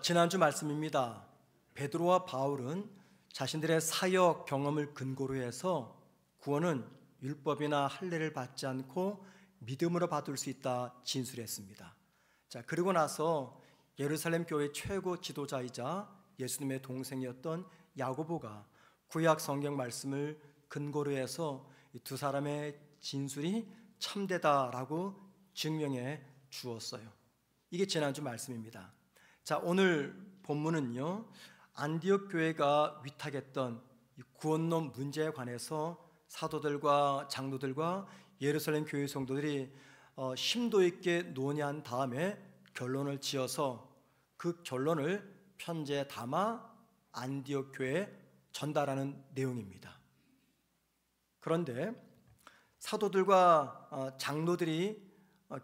지난주 말씀입니다. 베드로와 바울은 자신들의 사역 경험을 근거로 해서 구원은 율법이나 할례를 받지 않고 믿음으로 받을 수 있다 진술했습니다. 자, 그리고 나서 예루살렘 교회 최고 지도자이자 예수님의 동생이었던 야고보가 구약 성경 말씀을 근거로 해서 이 두 사람의 진술이 참되다라고 증명해 주었어요. 이게 지난주 말씀입니다. 자, 오늘 본문은요, 안디옥 교회가 위탁했던 구원론 문제에 관해서 사도들과 장로들과 예루살렘 교회 성도들이 심도 있게 논의한 다음에 결론을 지어서 그 결론을 편지에 담아 안디옥 교회에 전달하는 내용입니다. 그런데 사도들과 장로들이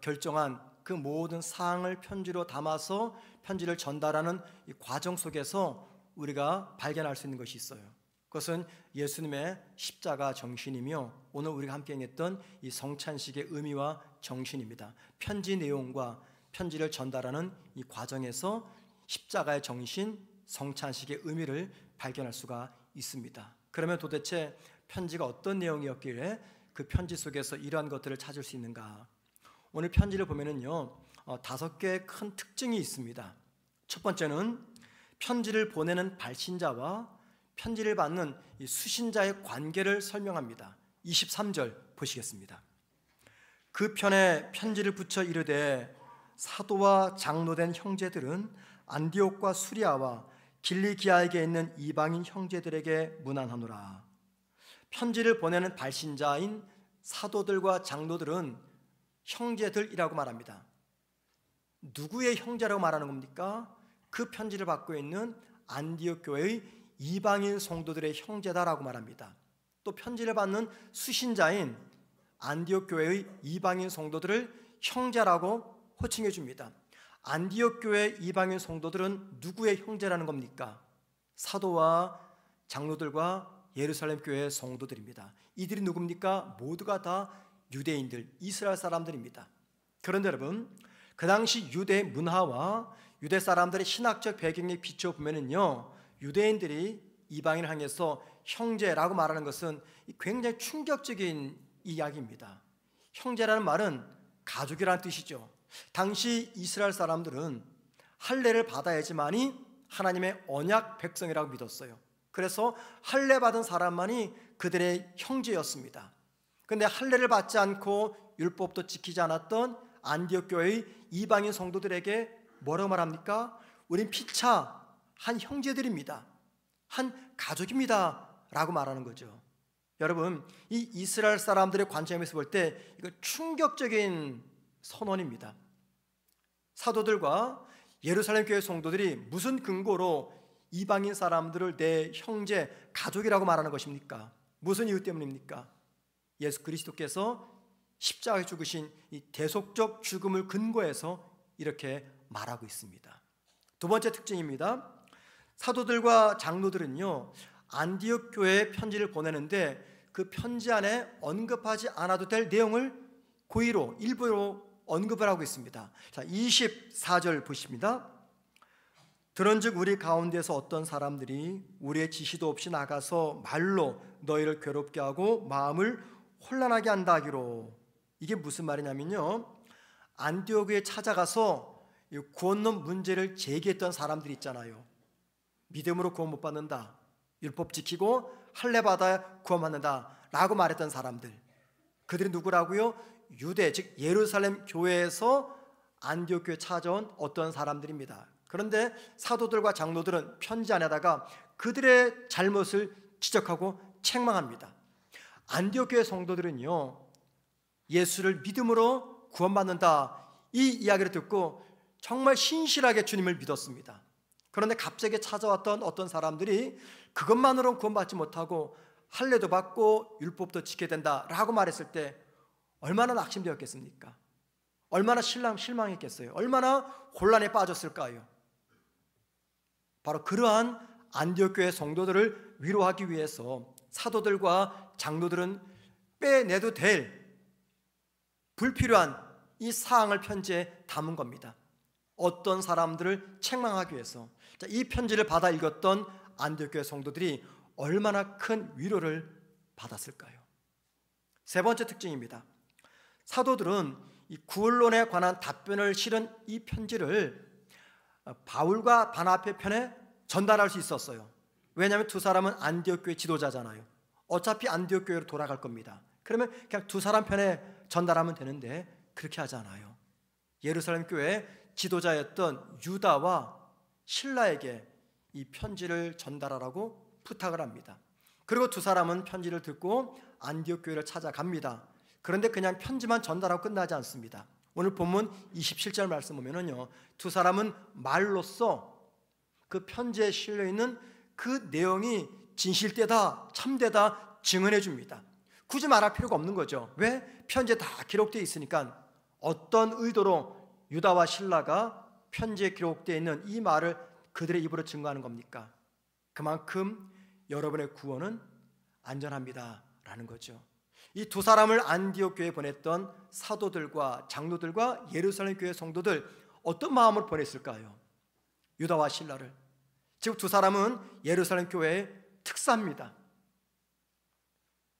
결정한 그 모든 사항을 편지로 담아서 편지를 전달하는 이 과정 속에서 우리가 발견할 수 있는 것이 있어요. 그것은 예수님의 십자가 정신이며 오늘 우리가 함께 했던 이 성찬식의 의미와 정신입니다. 편지 내용과 편지를 전달하는 이 과정에서 십자가의 정신, 성찬식의 의미를 발견할 수가 있습니다. 그러면 도대체 편지가 어떤 내용이었길래 그 편지 속에서 이러한 것들을 찾을 수 있는가? 오늘 편지를 보면은요, 5개의 큰 특징이 있습니다. 첫 번째는 편지를 보내는 발신자와 편지를 받는 이 수신자의 관계를 설명합니다. 23절 보시겠습니다. 그 편에 편지를 붙여 이르되 사도와 장로된 형제들은 안디옥과 수리아와 길리기아에게 있는 이방인 형제들에게 문안하노라. 편지를 보내는 발신자인 사도들과 장로들은 형제들이라고 말합니다. 누구의 형제라고 말하는 겁니까? 그 편지를 받고 있는 안디옥 교회의 이방인 성도들의 형제다라고 말합니다. 또 편지를 받는 수신자인 안디옥 교회의 이방인 성도들을 형제라고 호칭해 줍니다. 안디옥 교회 이방인 성도들은 누구의 형제라는 겁니까? 사도와 장로들과 예루살렘 교회의 성도들입니다. 이들이 누굽니까? 모두가 다 유대인들, 이스라엘 사람들입니다. 그런데 여러분, 그 당시 유대 문화와 유대 사람들의 신학적 배경에 비춰보면요, 유대인들이 이방인을 향해서 형제라고 말하는 것은 굉장히 충격적인 이야기입니다. 형제라는 말은 가족이라는 뜻이죠. 당시 이스라엘 사람들은 할례를 받아야지만이 하나님의 언약 백성이라고 믿었어요. 그래서 할례 받은 사람만이 그들의 형제였습니다. 그런데 할례를 받지 않고 율법도 지키지 않았던 안디옥 교회의 이방인 성도들에게 뭐라고 말합니까? 우린 피차 한 형제들입니다, 한 가족입니다 라고 말하는 거죠. 여러분, 이 이스라엘 사람들의 관점에서 볼 때 이거 충격적인 선언입니다. 사도들과 예루살렘 교회 성도들이 무슨 근거로 이방인 사람들을 내 형제, 가족이라고 말하는 것입니까? 무슨 이유 때문입니까? 예수 그리스도께서 십자가에 죽으신 이 대속적 죽음을 근거해서 이렇게 말하고 있습니다. 두 번째 특징입니다. 사도들과 장로들은요, 안디옥 교회에 편지를 보내는데 그 편지 안에 언급하지 않아도 될 내용을 고의로 일부러 언급을 하고 있습니다. 자, 24절 보십니다. 들은즉 우리 가운데서 어떤 사람들이 우리의 지시도 없이 나가서 말로 너희를 괴롭게 하고 마음을 혼란하게 한다 하기로. 이게 무슨 말이냐면요, 안디옥에 찾아가서 구원론 문제를 제기했던 사람들이 있잖아요. 믿음으로 구원 못 받는다, 율법 지키고 할례 받아야 구원 받는다 라고 말했던 사람들, 그들이 누구라고요? 유대, 즉 예루살렘 교회에서 안디옥 교회에 찾아온 어떤 사람들입니다. 그런데 사도들과 장로들은 편지 안에다가 그들의 잘못을 지적하고 책망합니다. 안디옥 교회 성도들은요, 예수를 믿음으로 구원받는다 이 이야기를 듣고 정말 신실하게 주님을 믿었습니다. 그런데 갑자기 찾아왔던 어떤 사람들이 그것만으로는 구원받지 못하고 할례도 받고 율법도 지켜야 된다라고 말했을 때 얼마나 낙심되었겠습니까? 얼마나 실망했겠어요? 얼마나 혼란에 빠졌을까요? 바로 그러한 안디옥 교회 성도들을 위로하기 위해서 사도들과 장로들은 빼내도 될 불필요한 이 사항을 편지에 담은 겁니다. 어떤 사람들을 책망하기 위해서. 자, 이 편지를 받아 읽었던 안디옥 교회 성도들이 얼마나 큰 위로를 받았을까요? 세 번째 특징입니다. 사도들은 이 구원론에 관한 답변을 실은 이 편지를 바울과 바나바의 편에 전달할 수 있었어요. 왜냐하면 두 사람은 안디옥 교회 지도자잖아요. 어차피 안디옥 교회로 돌아갈 겁니다. 그러면 그냥 두 사람 편에 전달하면 되는데 그렇게 하지 않아요. 예루살렘 교회 지도자였던 유다와 실라에게 이 편지를 전달하라고 부탁을 합니다. 그리고 두 사람은 편지를 듣고 안디옥 교회를 찾아갑니다. 그런데 그냥 편지만 전달하고 끝나지 않습니다. 오늘 본문 27절 말씀 보면은요, 두 사람은 말로써 그 편지에 실려 있는 그 내용이 진실되다, 참되다 증언해 줍니다. 굳이 말할 필요가 없는 거죠. 왜? 편지에 다 기록되어 있으니까. 어떤 의도로 유다와 실라가 편지에 기록되어 있는 이 말을 그들의 입으로 증거하는 겁니까? 그만큼 여러분의 구원은 안전합니다 라는 거죠. 이 두 사람을 안디옥 교회에 보냈던 사도들과 장로들과 예루살렘 교회 성도들, 어떤 마음으로 보냈을까요? 유다와 실라를. 즉 두 사람은 예루살렘 교회의 특사입니다.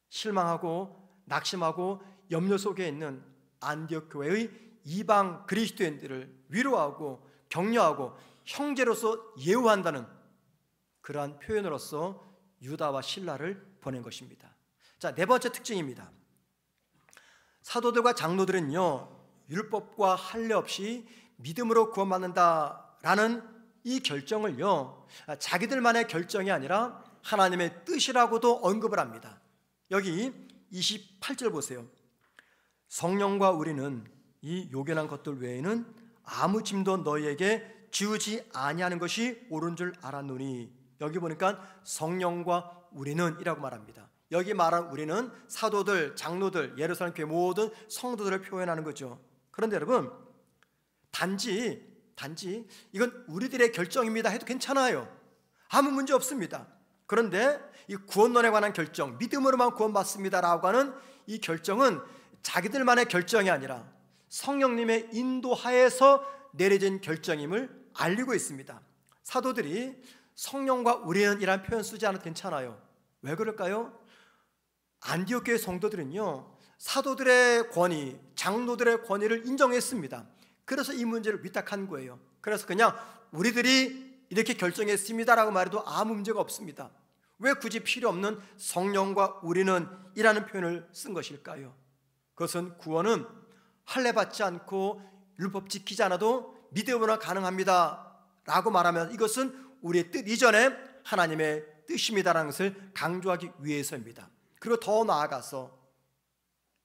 실망하고 낙심하고 염려 속에 있는 안디옥 교회의 이방 그리스도인들을 위로하고 격려하고 형제로서 예우한다는 그러한 표현으로서 유다와 실라를 보낸 것입니다. 자, 네 번째 특징입니다. 사도들과 장로들은요, 율법과 할례 없이 믿음으로 구원받는다라는 이 결정을요, 자기들만의 결정이 아니라 하나님의 뜻이라고도 언급을 합니다. 여기 28절 보세요. 성령과 우리는 이 요견한 것들 외에는 아무 짐도 너희에게 지우지 아니하는 것이 옳은 줄 알았노니. 여기 보니까 성령과 우리는 이라고 말합니다. 여기 말한 우리는 사도들, 장로들, 예루살렘 교회 모든 성도들을 표현하는 거죠. 그런데 여러분, 단지 이건 우리들의 결정입니다 해도 괜찮아요. 아무 문제 없습니다. 그런데 이 구원론에 관한 결정, 믿음으로만 구원받습니다라고 하는 이 결정은 자기들만의 결정이 아니라 성령님의 인도하에서 내려진 결정임을 알리고 있습니다. 사도들이 성령과 우리는 이라는 표현 쓰지 않아도 괜찮아요. 왜 그럴까요? 안디옥 교회 성도들은요, 사도들의 권위, 장로들의 권위를 인정했습니다. 그래서 이 문제를 위탁한 거예요. 그래서 그냥 우리들이 이렇게 결정했습니다라고 말해도 아무 문제가 없습니다. 왜 굳이 필요 없는 성령과 우리는 이라는 표현을 쓴 것일까요? 그것은 구원은 할례 받지 않고 율법 지키지 않아도 믿음으로 가능합니다 라고 말하면 이것은 우리의 뜻 이전에 하나님의 뜻입니다라는 것을 강조하기 위해서입니다. 그리고 더 나아가서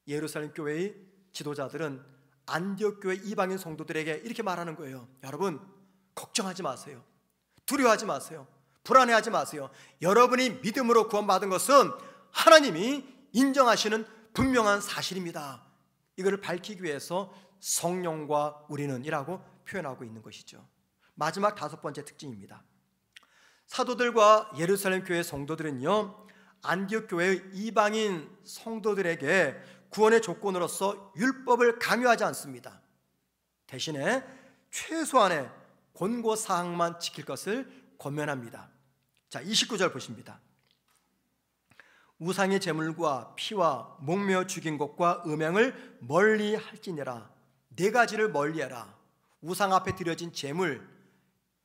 예루살렘 교회의 지도자들은 안디옥 교회 이방인 성도들에게 이렇게 말하는 거예요. 여러분, 걱정하지 마세요. 두려워하지 마세요. 불안해하지 마세요. 여러분이 믿음으로 구원받은 것은 하나님이 인정하시는 분명한 사실입니다. 이것을 밝히기 위해서 성령과 우리는 이라고 표현하고 있는 것이죠. 마지막 다섯 번째 특징입니다. 사도들과 예루살렘 교회 성도들은요, 안디옥 교회의 이방인 성도들에게 구원의 조건으로서 율법을 강요하지 않습니다. 대신에 최소한의 권고사항만 지킬 것을 권면합니다. 자, 29절 보십니다. 우상의 제물과 피와 목매어 죽인 것과 음행을 멀리 할지니라. 네 가지를 멀리해라. 우상 앞에 드려진 제물,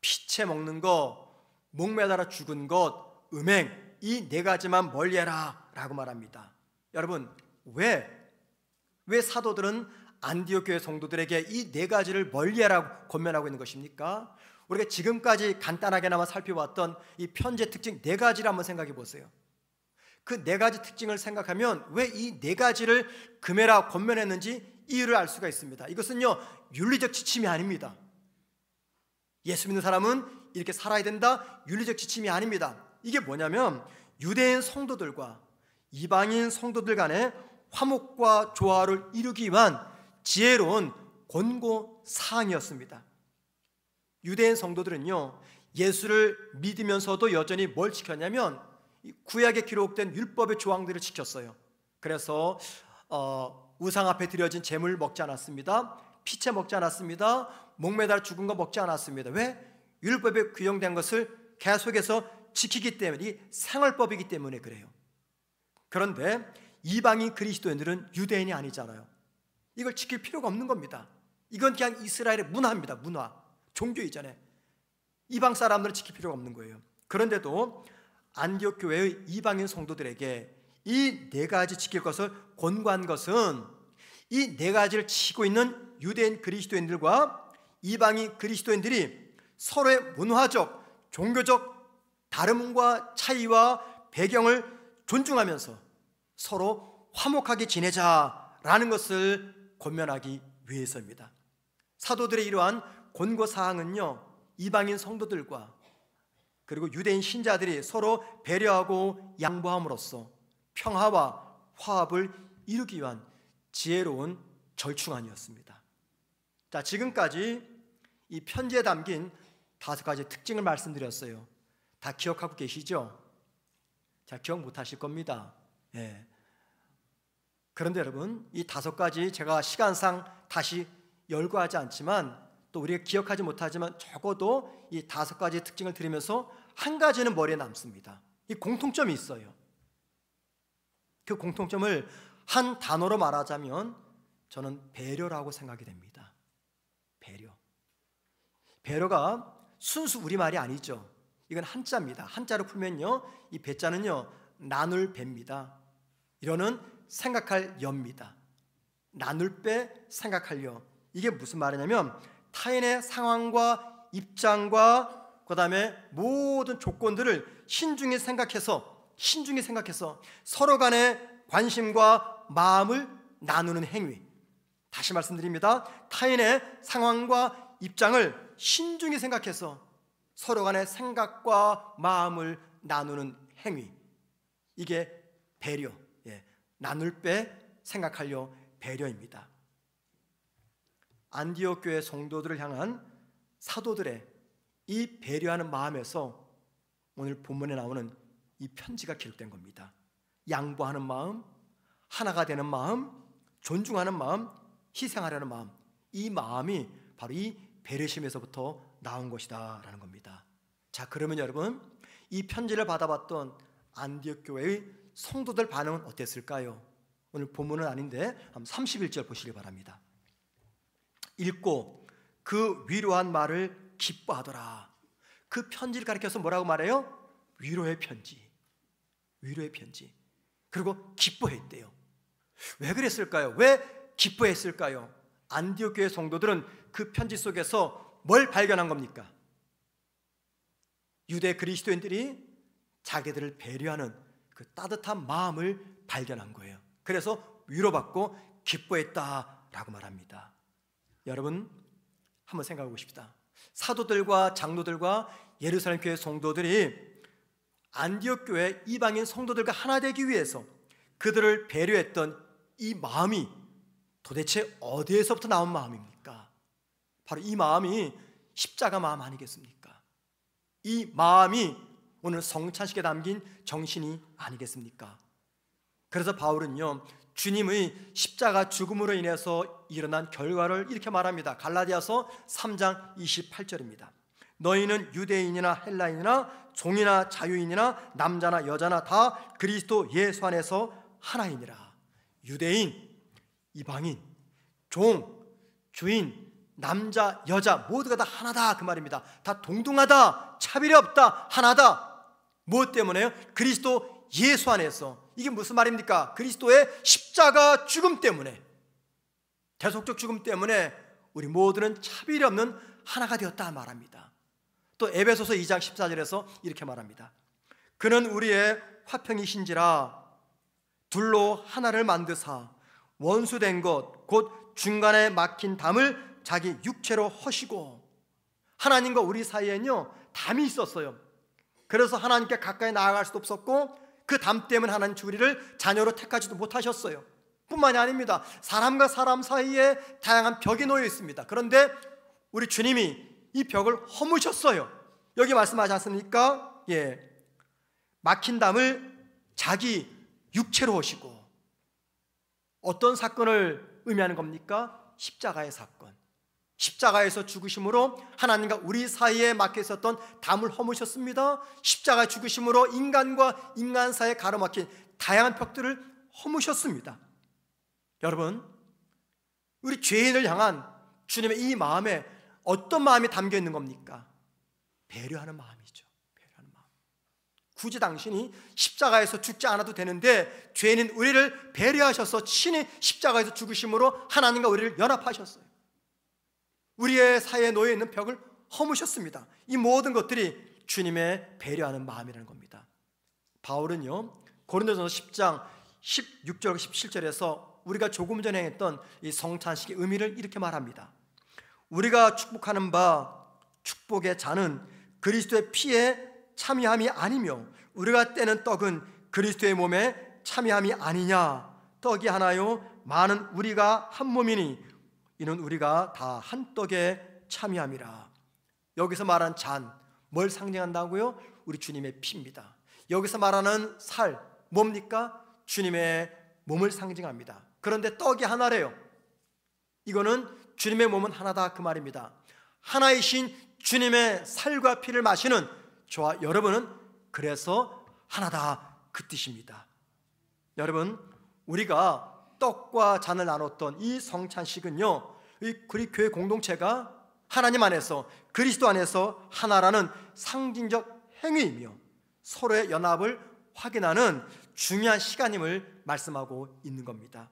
피채 먹는 것, 목매달아 죽은 것, 음행, 이 네 가지만 멀리해라 라고 말합니다. 여러분, 왜 사도들은 안디옥 교회 성도들에게 이 네 가지를 멀리해라고 권면하고 있는 것입니까? 우리가 지금까지 간단하게나마 살펴봤던 이 편지의 특징 네 가지를 한번 생각해 보세요. 그 네 가지 특징을 생각하면 왜 이 네 가지를 금해라 권면했는지 이유를 알 수가 있습니다. 이것은요, 윤리적 지침이 아닙니다. 예수 믿는 사람은 이렇게 살아야 된다, 윤리적 지침이 아닙니다. 이게 뭐냐면 유대인 성도들과 이방인 성도들 간의 화목과 조화를 이루기 위한 지혜로운 권고 사항이었습니다. 유대인 성도들은요, 예수를 믿으면서도 여전히 뭘 지켰냐면 구약에 기록된 율법의 조항들을 지켰어요. 그래서 우상 앞에 드려진 제물 먹지 않았습니다. 피채 먹지 않았습니다. 목매달 죽은 거 먹지 않았습니다. 왜? 율법에 규정된 것을 계속해서 지키기 때문에, 이 생활법이기 때문에 그래요. 그런데 이방인 그리스도인들은 유대인이 아니잖아요. 이걸 지킬 필요가 없는 겁니다. 이건 그냥 이스라엘의 문화입니다. 문화, 종교 이전에 이방 사람들은 지킬 필요가 없는 거예요. 그런데도 안디옥 교회의 이방인 성도들에게 이 네 가지 지킬 것을 권고한 것은 이 네 가지를 지키고 있는 유대인 그리스도인들과 이방인 그리스도인들이 서로의 문화적, 종교적 다름과 차이와 배경을 존중하면서 서로 화목하게 지내자라는 것을 권면하기 위해서입니다. 사도들의 이러한 권고사항은요, 이방인 성도들과 그리고 유대인 신자들이 서로 배려하고 양보함으로써 평화와 화합을 이루기 위한 지혜로운 절충안이었습니다. 자, 지금까지 이 편지에 담긴 5가지 특징을 말씀드렸어요. 다 기억하고 계시죠? 자, 기억 못하실 겁니다. 예. 그런데 여러분, 이 5가지 제가 시간상 다시 열거하지 않지만, 또 우리가 기억하지 못하지만 적어도 이 5가지 특징을 들으면서 한 가지는 머리에 남습니다. 이 공통점이 있어요. 그 공통점을 한 단어로 말하자면 저는 배려라고 생각이 됩니다. 배려. 배려가 순수 우리말이 아니죠. 이건 한자입니다. 한자로 풀면요, 이 배자는요, 나눌 배입니다. 이거는 생각할 여입니다. 나눌 배, 생각할 여. 이게 무슨 말이냐면 타인의 상황과 입장과 그 다음에 모든 조건들을 신중히 생각해서 서로 간의 관심과 마음을 나누는 행위. 다시 말씀드립니다. 타인의 상황과 입장을 신중히 생각해서 서로 간의 생각과 마음을 나누는 행위. 이게 배려, 나눌 배, 생각하려 배려입니다. 안디옥 교회 성도들을 향한 사도들의 이 배려하는 마음에서 오늘 본문에 나오는 이 편지가 기록된 겁니다. 양보하는 마음, 하나가 되는 마음, 존중하는 마음, 희생하려는 마음, 이 마음이 바로 이 배려심에서부터 나온 것이다 라는 겁니다. 자, 그러면 여러분, 이 편지를 받아봤던 안디옥 교회의 성도들 반응은 어땠을까요? 오늘 본문은 아닌데 31절 보시기 바랍니다. 읽고 그 위로한 말을 기뻐하더라. 그 편지를 가리켜서 뭐라고 말해요? 위로의 편지. 위로의 편지. 그리고 기뻐했대요. 왜 그랬을까요? 왜 기뻐했을까요? 안디옥 교회 성도들은 그 편지 속에서 뭘 발견한 겁니까? 유대 그리스도인들이 자기들을 배려하는 그 따뜻한 마음을 발견한 거예요. 그래서 위로받고 기뻐했다라고 말합니다. 여러분, 한번 생각해 보십시다. 사도들과 장로들과 예루살렘 교회 성도들이 안디옥 교회 이방인 성도들과 하나 되기 위해서 그들을 배려했던 이 마음이 도대체 어디에서부터 나온 마음입니까? 바로 이 마음이 십자가 마음 아니겠습니까? 이 마음이 오늘 성찬식에 담긴 정신이 아니겠습니까? 그래서 바울은요, 주님의 십자가 죽음으로 인해서 일어난 결과를 이렇게 말합니다. 갈라디아서 3장 28절입니다. 너희는 유대인이나 헬라인이나 종이나 자유인이나 남자나 여자나 다 그리스도 예수 안에서 하나이니라. 유대인, 이방인, 종, 주인, 남자, 여자 모두가 다 하나다 그 말입니다. 다 동등하다, 차별이 없다, 하나다. 무엇 때문에요? 그리스도 예수 안에서. 이게 무슨 말입니까? 그리스도의 십자가 죽음 때문에, 대속적 죽음 때문에 우리 모두는 차별이 없는 하나가 되었다 말합니다. 또 에베소서 2장 14절에서 이렇게 말합니다. 그는 우리의 화평이신지라 둘로 하나를 만드사 원수된 것 곧 중간에 막힌 담을 자기 육체로 허시고. 하나님과 우리 사이에는요, 담이 있었어요. 그래서 하나님께 가까이 나아갈 수도 없었고 그 담 때문에 하나님 우리를 자녀로 택하지도 못하셨어요. 뿐만이 아닙니다. 사람과 사람 사이에 다양한 벽이 놓여 있습니다. 그런데 우리 주님이 이 벽을 허무셨어요. 여기 말씀하지 않습니까? 막힌 담을 자기 육체로 오시고. 어떤 사건을 의미하는 겁니까? 십자가의 사건. 십자가에서 죽으심으로 하나님과 우리 사이에 막혀 있었던 담을 허무셨습니다. 십자가의 죽으심으로 인간과 인간 사이에 가로막힌 다양한 벽들을 허무셨습니다. 여러분, 우리 죄인을 향한 주님의 이 마음에 어떤 마음이 담겨 있는 겁니까? 배려하는 마음이죠. 배려하는 마음. 굳이 당신이 십자가에서 죽지 않아도 되는데 죄인인 우리를 배려하셔서 친히 십자가에서 죽으심으로 하나님과 우리를 연합하셨어요. 우리의 사이에 놓여 있는 벽을 허무셨습니다. 이 모든 것들이 주님의 배려하는 마음이라는 겁니다. 바울은요, 고린도전서 10장 16절 17절에서 우리가 조금 전에 했던 이 성찬식의 의미를 이렇게 말합니다. 우리가 축복하는 바 축복의 잔은 그리스도의 피에 참여함이 아니며 우리가 떼는 떡은 그리스도의 몸에 참여함이 아니냐. 떡이 하나요 많은 우리가 한 몸이니 이는 우리가 다 한 떡에 참여함이라. 여기서 말한 잔, 뭘 상징한다고요? 우리 주님의 피입니다. 여기서 말하는 살, 뭡니까? 주님의 몸을 상징합니다. 그런데 떡이 하나래요. 이거는 주님의 몸은 하나다 그 말입니다. 하나이신 주님의 살과 피를 마시는 저와 여러분은 그래서 하나다 그 뜻입니다. 여러분, 우리가 떡과 잔을 나눴던 이 성찬식은요, 우리 교회 공동체가 하나님 안에서 그리스도 안에서 하나라는 상징적 행위이며 서로의 연합을 확인하는 중요한 시간임을 말씀하고 있는 겁니다.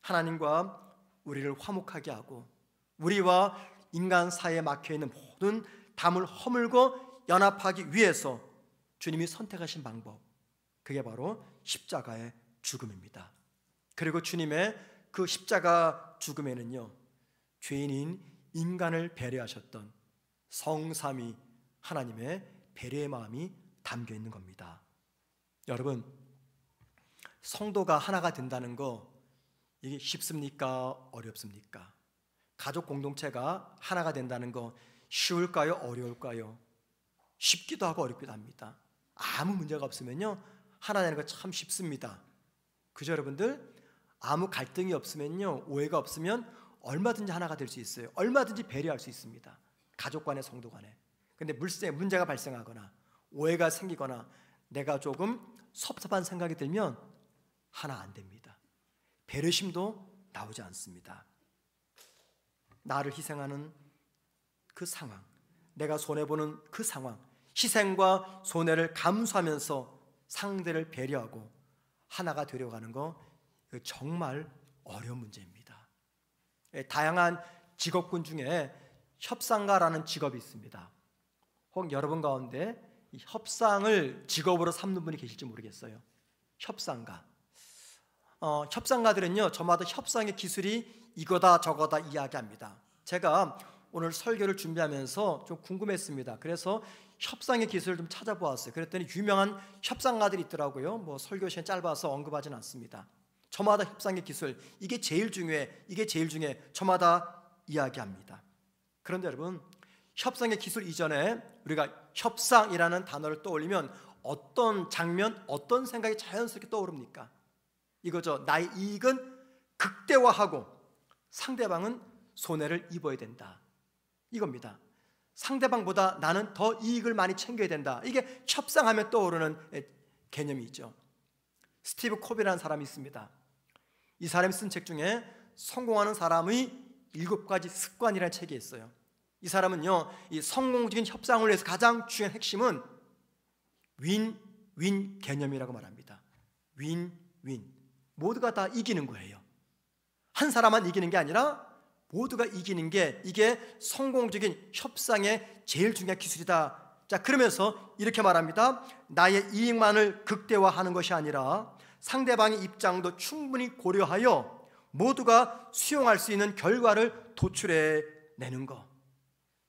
하나님과 우리를 화목하게 하고 우리와 인간 사이에 막혀있는 모든 담을 허물고 연합하기 위해서 주님이 선택하신 방법, 그게 바로 십자가의 죽음입니다. 그리고 주님의 그 십자가 죽음에는요, 죄인인 인간을 배려하셨던 성삼위 하나님의 배려의 마음이 담겨 있는 겁니다. 여러분, 성도가 하나가 된다는 거 이게 쉽습니까? 어렵습니까? 가족 공동체가 하나가 된다는 거 쉬울까요? 어려울까요? 쉽기도 하고 어렵기도 합니다. 아무 문제가 없으면요, 하나 되는 거 참 쉽습니다. 그죠, 여러분들? 아무 갈등이 없으면요, 오해가 없으면 얼마든지 하나가 될 수 있어요. 얼마든지 배려할 수 있습니다. 가족 간에, 성도 간에. 근데 문제가 발생하거나 오해가 생기거나 내가 조금 섭섭한 생각이 들면 하나 안 됩니다. 배려심도 나오지 않습니다. 나를 희생하는 그 상황, 내가 손해보는 그 상황, 희생과 손해를 감수하면서 상대를 배려하고 하나가 되려고 하는 거 정말 어려운 문제입니다. 다양한 직업군 중에 협상가라는 직업이 있습니다. 혹 여러분 가운데 이 협상을 직업으로 삼는 분이 계실지 모르겠어요. 협상가. 협상가들은요, 저마다 협상의 기술이 이거다 저거다 이야기합니다. 제가 오늘 설교를 준비하면서 좀 궁금했습니다. 그래서 협상의 기술을 좀 찾아보았어요. 그랬더니 유명한 협상가들이 있더라고요. 뭐 설교 시간 짧아서 언급하지는 않습니다. 저마다 협상의 기술, 이게 제일 중요해, 이게 제일 중요해, 저마다 이야기합니다. 그런데 여러분, 협상의 기술 이전에 우리가 협상이라는 단어를 떠올리면 어떤 장면, 어떤 생각이 자연스럽게 떠오릅니까? 이거죠. 나의 이익은 극대화하고 상대방은 손해를 입어야 된다, 이겁니다. 상대방보다 나는 더 이익을 많이 챙겨야 된다. 이게 협상하면 떠오르는 개념이 있죠. 스티브 코비라는 사람이 있습니다. 이 사람이 쓴 책 중에 성공하는 사람의 7가지 습관이라는 책이 있어요. 이 사람은요, 이 성공적인 협상을 위해서 가장 중요한 핵심은 윈윈 개념이라고 말합니다. 윈윈, 모두가 다 이기는 거예요. 한 사람만 이기는 게 아니라 모두가 이기는 게, 이게 성공적인 협상의 제일 중요한 기술이다. 자, 그러면서 이렇게 말합니다. 나의 이익만을 극대화하는 것이 아니라 상대방의 입장도 충분히 고려하여 모두가 수용할 수 있는 결과를 도출해 내는 것,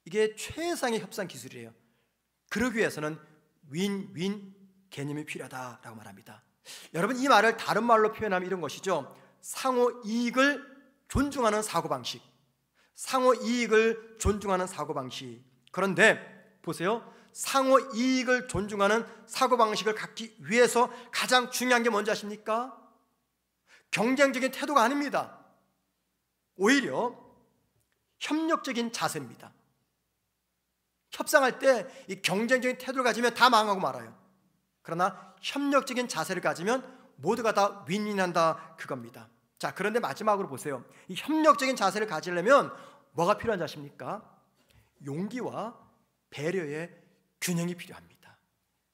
이게 최상의 협상 기술이에요. 그러기 위해서는 윈윈 개념이 필요하다라고 말합니다. 여러분, 이 말을 다른 말로 표현하면 이런 것이죠. 상호 이익을 존중하는 사고방식, 상호 이익을 존중하는 사고방식. 그런데 보세요, 상호 이익을 존중하는 사고방식을 갖기 위해서 가장 중요한 게 뭔지 아십니까? 경쟁적인 태도가 아닙니다. 오히려 협력적인 자세입니다. 협상할 때 이 경쟁적인 태도를 가지면 다 망하고 말아요. 그러나 협력적인 자세를 가지면 모두가 다 윈윈한다, 그겁니다. 자, 그런데 마지막으로 보세요. 이 협력적인 자세를 가지려면 뭐가 필요한지 아십니까? 용기와 배려의 균형이 필요합니다.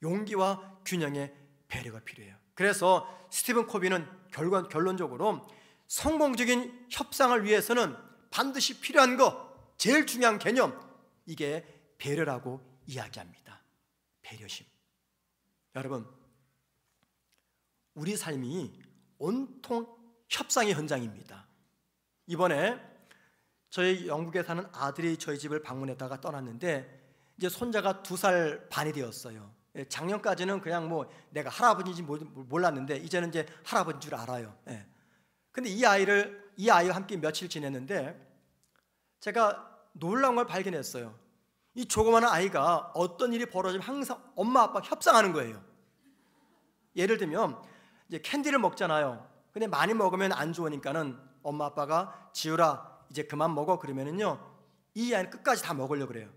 용기와 균형의 배려가 필요해요. 그래서 스티븐 코비는 결론적으로 성공적인 협상을 위해서는 반드시 필요한 것, 제일 중요한 개념, 이게 배려라고 이야기합니다. 배려심. 여러분, 우리 삶이 온통 협상의 현장입니다. 이번에 저희 영국에 사는 아들이 저희 집을 방문했다가 떠났는데 이제 손자가 2살 반이 되었어요. 작년까지는 그냥 뭐 내가 할아버지인지 몰랐는데 이제는 이제 할아버지인 줄 알아요. 근데 이 아이와 함께 며칠 지냈는데 제가 놀라운 걸 발견했어요. 이 조그마한 아이가 어떤 일이 벌어지면 항상 엄마 아빠 협상하는 거예요. 예를 들면 이제 캔디를 먹잖아요. 근데 많이 먹으면 안 좋으니까는 엄마 아빠가 지우라 이제 그만 먹어 그러면은요, 이 아이는 끝까지 다 먹으려고 그래요.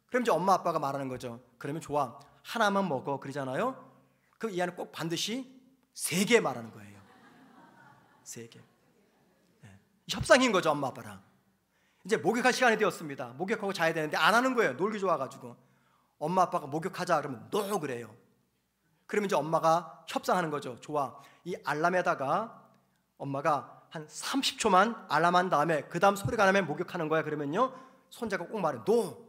그럼 이제 엄마 아빠가 말하는 거죠. 그러면 좋아, 하나만 먹어 그러잖아요. 그럼 이 아이는 꼭 반드시 3개 말하는 거예요. 3개. 협상인 거죠, 엄마 아빠랑. 이제 목욕할 시간이 되었습니다. 목욕하고 자야 되는데 안 하는 거예요. 놀기 좋아가지고. 엄마 아빠가 목욕하자 그러면 no 그래요. 그러면 이제 엄마가 협상하는 거죠. 좋아, 이 알람에다가 엄마가 한 30초만 알람한 다음에 그 다음 소리가 나면 목욕하는 거야. 그러면요, 손자가 꼭 말해 no,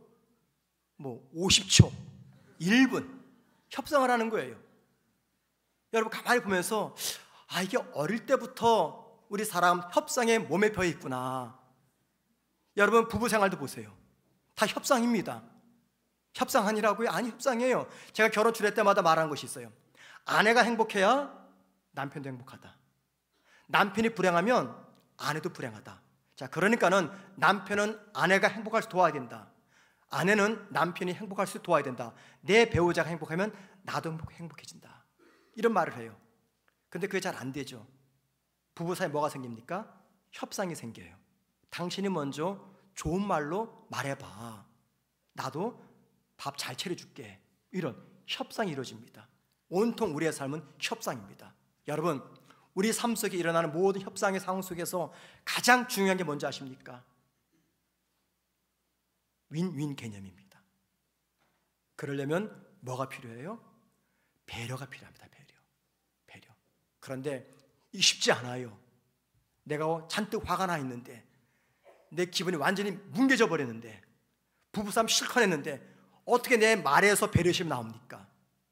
뭐 50초, 1분 협상을 하는 거예요. 여러분 가만히 보면서 이게 어릴 때부터 우리 사람 협상에 몸에 벼 있구나. 여러분 부부 생활도 보세요. 다 협상입니다. 협상하니라고요? 아니, 협상이에요. 제가 결혼 주례 때마다 말하는 것이 있어요. 아내가 행복해야 남편도 행복하다. 남편이 불행하면 아내도 불행하다. 자, 그러니까는 남편은 아내가 행복할 수 도와야 된다. 아내는 남편이 행복할 수 도와야 된다. 내 배우자가 행복하면 나도 행복해진다. 이런 말을 해요. 근데 그게 잘 안 되죠. 부부 사이에 뭐가 생깁니까? 협상이 생겨요. 당신이 먼저 좋은 말로 말해봐. 나도 밥 잘 차려줄게. 이런 협상이 이루어집니다. 온통 우리의 삶은 협상입니다. 여러분, 우리 삶 속에 일어나는 모든 협상의 상황 속에서 가장 중요한 게 뭔지 아십니까? 윈윈 개념입니다. 그러려면 뭐가 필요해요? 배려가 필요합니다. 배려. 그런데 이게 쉽지 않아요. 내가 잔뜩 화가 나 있는데, 내 기분이 완전히 뭉개져 버렸는데, 부부싸움 실컷 했는데 어떻게 내 말에서 배려심이 나옵니까?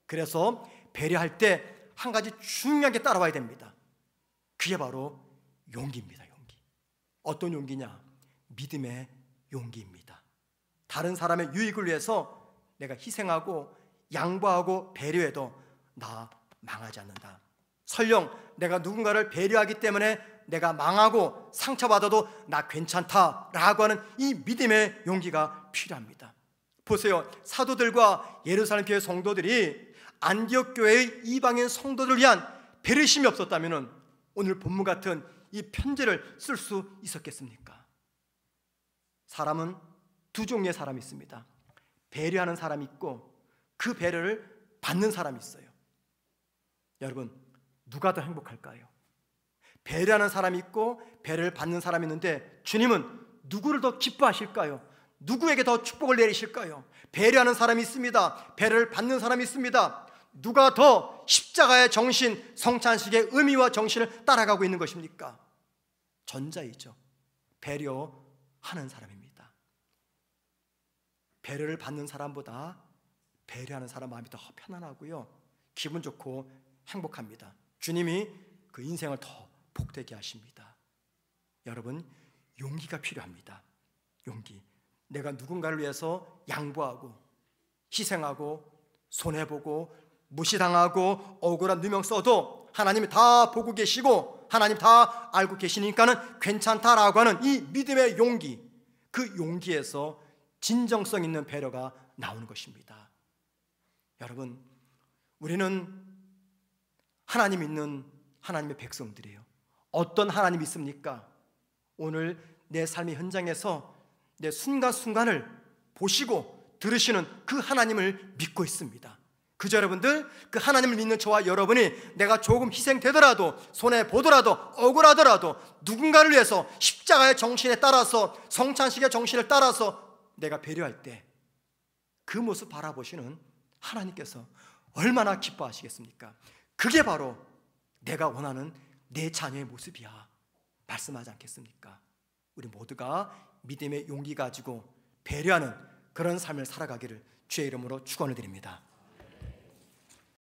그래서 배려할 때 한 가지 중요한 게 따라와야 됩니다. 그게 바로 용기입니다. 용기. 어떤 용기냐? 믿음의 용기입니다. 다른 사람의 유익을 위해서 내가 희생하고 양보하고 배려해도 나 망하지 않는다. 설령 내가 누군가를 배려하기 때문에 내가 망하고 상처받아도 나 괜찮다라고 하는 이 믿음의 용기가 필요합니다. 보세요. 사도들과 예루살렘 교회 성도들이 안디옥 교회의 이방인 성도들을 위한 배려심이 없었다면 오늘 본문 같은 이 편지를 쓸 수 있었겠습니까? 사람은 2종류의 사람이 있습니다. 배려하는 사람이 있고 그 배려를 받는 사람이 있어요. 여러분, 누가 더 행복할까요? 배려하는 사람이 있고 배려를 받는 사람이 있는데 주님은 누구를 더 기뻐하실까요? 누구에게 더 축복을 내리실까요? 배려하는 사람이 있습니다. 배려를 받는 사람이 있습니다. 누가 더 십자가의 정신, 성찬식의 의미와 정신을 따라가고 있는 것입니까? 전자이죠. 배려하는 사람입니다. 배려를 받는 사람보다 배려하는 사람 마음이 더 편안하고요, 기분 좋고 행복합니다. 주님이 그 인생을 더 복되게 하십니다. 여러분, 용기가 필요합니다. 용기. 내가 누군가를 위해서 양보하고 희생하고 손해보고 무시당하고 억울한 누명 써도 하나님이 다 보고 계시고 하나님 다 알고 계시니까는 괜찮다라고 하는 이 믿음의 용기, 그 용기에서 진정성 있는 배려가 나오는 것입니다. 여러분, 우리는 하나님 있는 하나님의 백성들이에요. 어떤 하나님이 있습니까? 오늘 내 삶의 현장에서 내 순간순간을 보시고 들으시는 그 하나님을 믿고 있습니다. 그저 여러분들, 그 하나님을 믿는 저와 여러분이 내가 조금 희생되더라도, 손해보더라도, 억울하더라도 누군가를 위해서 십자가의 정신에 따라서, 성찬식의 정신을 따라서 내가 배려할 때 그 모습 바라보시는 하나님께서 얼마나 기뻐하시겠습니까? 그게 바로 내가 원하는 내 자녀의 모습이야 말씀하지 않겠습니까? 우리 모두가 믿음의 용기 가지고 배려하는 그런 삶을 살아가기를 주의 이름으로 축원을 드립니다.